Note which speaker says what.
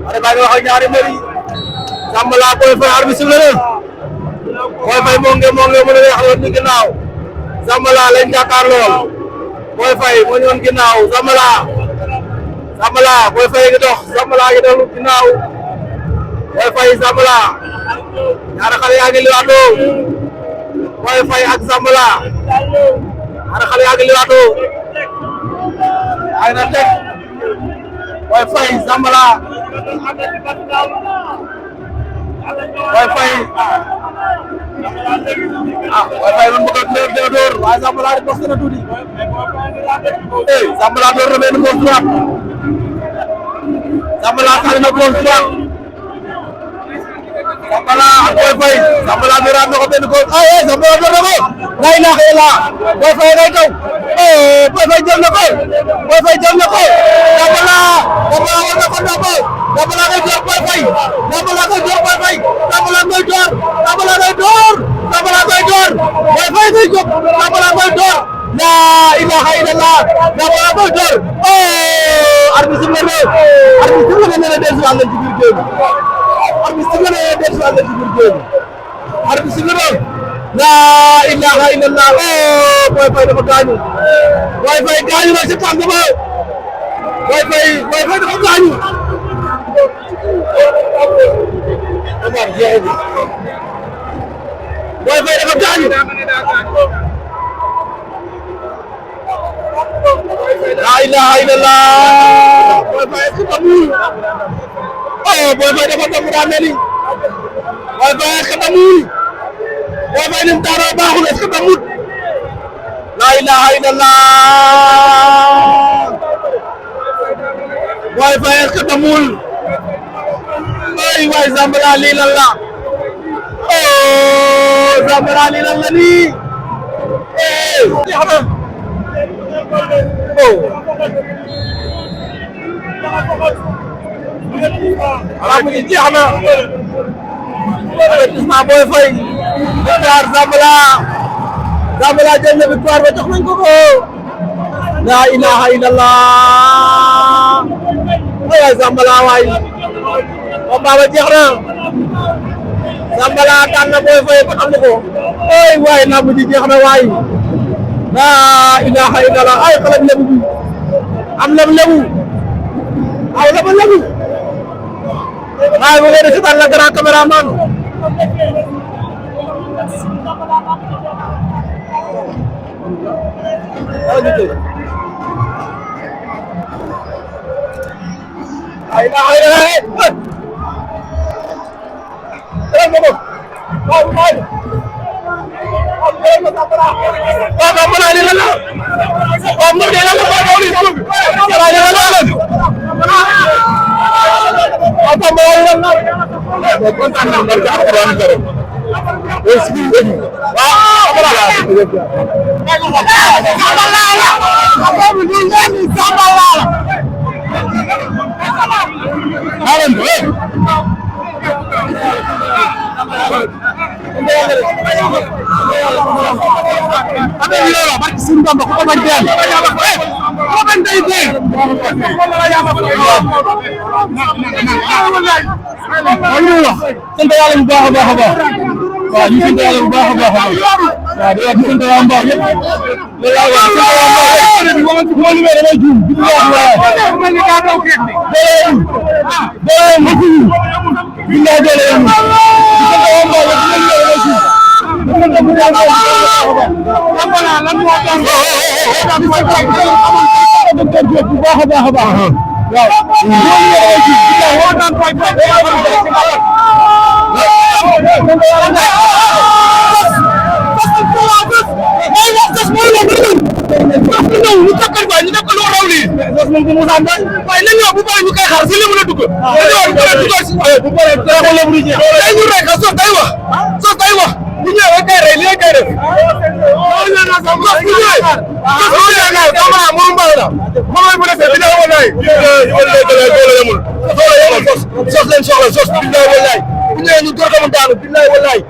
Speaker 1: Ada bagi wax ak ñaari mbër yi Zambala Boy Faye arbitre sifflé na Boy Faye moo ngi mu ne wax ni ginnaaw Zambala lañ jàkkaar lool Boy Faye moo ñoon ginnaaw Zambala Boy Faye ngi dox Zambala ngi dox ginnaaw Boy Faye Zambala ñaari xale yaa ngi liwaatoo Boy Faye ak Zambala ñaari xale yaa ngi liwaatoo ay na teg Boy Faye Zambala Boy Faye Boy Faye man bëgg a door waaye Zambala di dox na tuuti Zambala door na benn gauche droite Zambala tànn na gauche droite Zambala ak Boy Faye Zambala dooraat na ko benn gauche Zambala door na ko lay nax la Boy Faye ngay taw Boy Faye jël na ko Boy Faye jël na ko Zambala war na ko ndombo Zambala ngay door Boy Faye Zambala ngay door Boy Faye Zambala ngay door Zambala ngay door Zambala ngay door Boy Faye ngay jóg Zambala ngay door la ilaha illallah Zambala ngay door arbitre sifflé na dellusi waat ci biir géew arbitre sifflé na dellusi waat ci biir géew arbitre sifflé na la ilaha illallah Boy Faye dafa gaañu Boy Faye gaañu na ci tànk ba Boy Faye dafa gaañu Boy Faye dafa gaañu la ilaha illallah Boy Faye est-ce que tamul Boy Faye dafa dem daa mel ni Boy Faye est-ce que tamul Boy Faye ni mu taaroo baaxul est-ce que tamul la ilaha illallah Boy Faye est-ce que tamul waay Zambala lii lan la Zambala lii lan la nii jeex na lamb ji jeex na avertissement Boy Faye victoire Zambala jël na victoire ba jox nañ ko la ilaha illallah waay Zambala waay combat ba jeex na Zambala daan na Boy Faye ba xam na ko waay lamb ji jeex na waay la ilaha illallah ay xale lebu bi am lebu lebu ay lebu lebu ay bu ngeen seetaan la grand caméraman ay ilaha illallah Zambala lii lan la barki Sëriñ Bamba ko bañ deen ko bañ day deen ñu wax sant Yàlla bu baax a baax a baax waaw ñu sant Yàlla bu baax a baax waaw di wax sant Yàlla bu baax yëpp la wax sant Yàlla bu baax bi mo ko limé damay juum bi wax waaw mel ni ka taw xeet ni doole mo ci billahi doole ñu sant Yàlla bu baax lan moo tax bu baax a baax a baax bu ñëwee kay rey li kay def la mënooy bu defee bilaay wallaay wallaay doole yamul sos sos leen soxla sos bilaay wallaay bu ñëwee ñu door ko mu daanu bilaay wallaay